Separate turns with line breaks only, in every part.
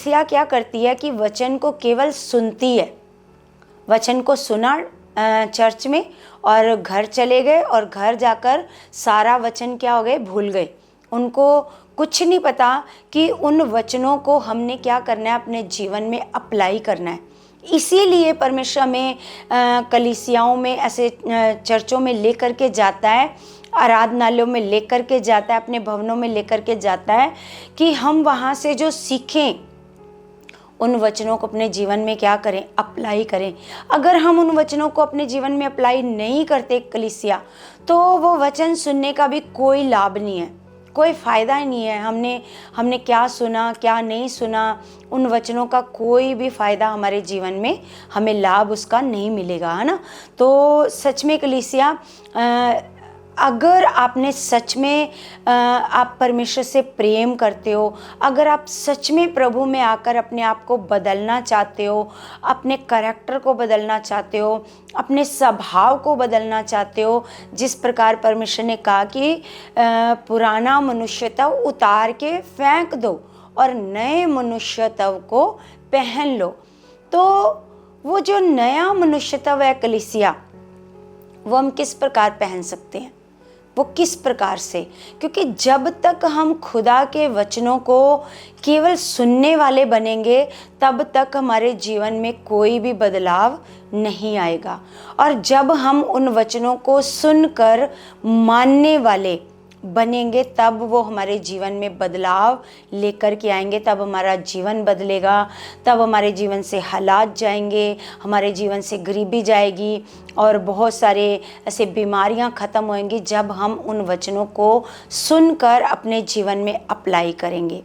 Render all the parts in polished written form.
कलीसिया क्या करती है कि वचन को केवल सुनती है। वचन को सुना चर्च में और घर चले गए और घर जाकर सारा वचन क्या हो गए, भूल गए। उनको कुछ नहीं पता कि उन वचनों को हमने क्या करना है, अपने जीवन में अप्लाई करना है। इसीलिए परमेश्वर में कलीसियाओं में ऐसे चर्चों में लेकर के जाता है, आराधनालयों में लेकर के जाता है, अपने भवनों में लेकर के जाता है कि हम वहाँ से जो सीखें उन वचनों को अपने जीवन में क्या करें, अप्लाई करें। अगर हम उन वचनों को अपने जीवन में अप्लाई नहीं करते कलीसिया, तो वो वचन सुनने का भी कोई लाभ नहीं है, कोई फ़ायदा ही नहीं है। हमने क्या सुना क्या नहीं सुना, उन वचनों का कोई भी फ़ायदा हमारे जीवन में, हमें लाभ उसका नहीं मिलेगा, है ना। तो सच में कलीसिया, अगर आपने सच में आप परमेश्वर से प्रेम करते हो, अगर आप सच में प्रभु में आकर अपने आप को बदलना चाहते हो, अपने करैक्टर को बदलना चाहते हो, अपने स्वभाव को बदलना चाहते हो, जिस प्रकार परमेश्वर ने कहा कि पुराना मनुष्यत्व उतार के फेंक दो और नए मनुष्यत्व को पहन लो। तो वो जो नया मनुष्यत्व है कलीसिया, वो हम किस प्रकार पहन सकते हैं, वो किस प्रकार से? क्योंकि जब तक हम खुदा के वचनों को केवल सुनने वाले बनेंगे, तब तक हमारे जीवन में कोई भी बदलाव नहीं आएगा। और जब हम उन वचनों को सुनकर मानने वाले बनेंगे, तब वो हमारे जीवन में बदलाव लेकर के आएंगे, तब हमारा जीवन बदलेगा, तब हमारे जीवन से हालात जाएंगे, हमारे जीवन से गरीबी जाएगी और बहुत सारे ऐसे बीमारियां ख़त्म होंगी, जब हम उन वचनों को सुनकर अपने जीवन में अप्लाई करेंगे।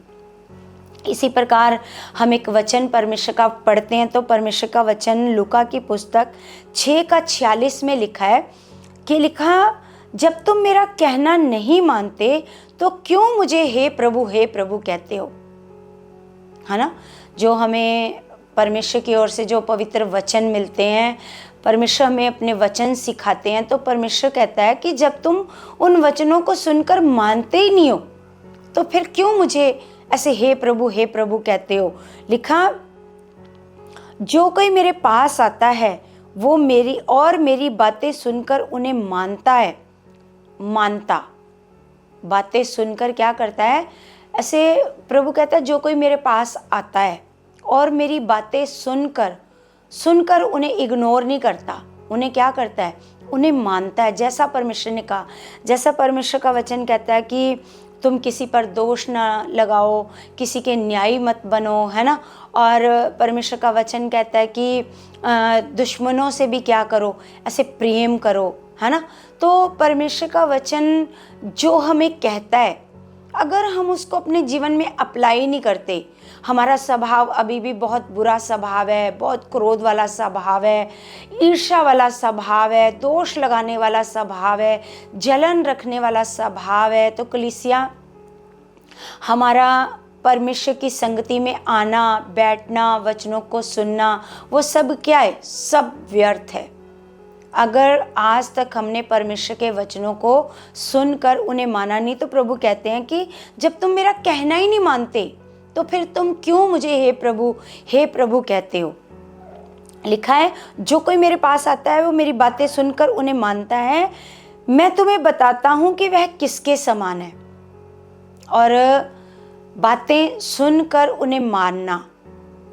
इसी प्रकार हम एक वचन परमेश्वर का पढ़ते हैं, तो परमेश्वर का वचन लूका की पुस्तक 6:46 में लिखा है कि जब तुम मेरा कहना नहीं मानते तो क्यों मुझे हे प्रभु कहते हो, है ना। जो हमें परमेश्वर की ओर से जो पवित्र वचन मिलते हैं, परमेश्वर हमें अपने वचन सिखाते हैं, तो परमेश्वर कहता है कि जब तुम उन वचनों को सुनकर मानते ही नहीं हो, तो फिर क्यों मुझे ऐसे हे प्रभु कहते हो। लिखा, जो कोई मेरे पास आता है वो मेरी बातें सुनकर उन्हें मानता बातें सुनकर क्या करता है, ऐसे प्रभु कहता है जो कोई मेरे पास आता है और मेरी बातें सुनकर उन्हें इग्नोर नहीं करता, उन्हें क्या करता है, उन्हें मानता है। जैसा परमेश्वर ने कहा, जैसा परमेश्वर का वचन कहता है कि तुम किसी पर दोष ना लगाओ, किसी के न्यायी मत बनो, है ना। और परमेश्वर का वचन कहता है कि दुश्मनों से भी क्या करो, ऐसे प्रेम करो, है ना। तो परमेश्वर का वचन जो हमें कहता है, अगर हम उसको अपने जीवन में अप्लाई नहीं करते, हमारा स्वभाव अभी भी बहुत बुरा स्वभाव है, बहुत क्रोध वाला स्वभाव है, ईर्ष्या वाला स्वभाव है, दोष लगाने वाला स्वभाव है, जलन रखने वाला स्वभाव है, तो कलीसिया, हमारा परमेश्वर की संगति में आना, बैठना, वचनों को सुनना, वो सब क्या है, सब व्यर्थ है। अगर आज तक हमने परमेश्वर के वचनों को सुनकर उन्हें माना नहीं, तो प्रभु कहते हैं कि जब तुम मेरा कहना ही नहीं मानते, तो फिर तुम क्यों मुझे हे प्रभु कहते हो। लिखा है, जो कोई मेरे पास आता है वो मेरी बातें सुनकर उन्हें मानता है। मैं तुम्हें बताता हूँ कि वह किसके समान है। और बातें सुनकर उन्हें मानना,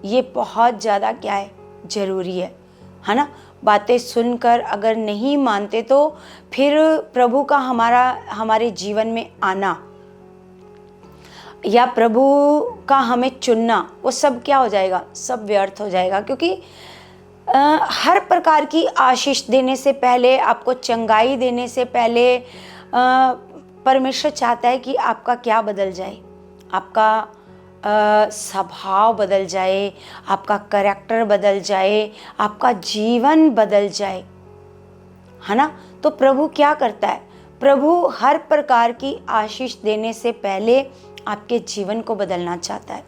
ये बहुत ज़्यादा क्या है, ज़रूरी है ना। बातें सुनकर अगर नहीं मानते, तो फिर प्रभु का हमारे जीवन में आना या प्रभु का हमें चुनना, वो सब क्या हो जाएगा, सब व्यर्थ हो जाएगा। क्योंकि हर प्रकार की आशीष देने से पहले, आपको चंगाई देने से पहले परमेश्वर चाहता है कि आपका क्या बदल जाए, आपका स्वभाव बदल जाए, आपका करैक्टर बदल जाए, आपका जीवन बदल जाए, है ना। तो प्रभु क्या करता है, प्रभु हर प्रकार की आशीष देने से पहले आपके जीवन को बदलना चाहता है।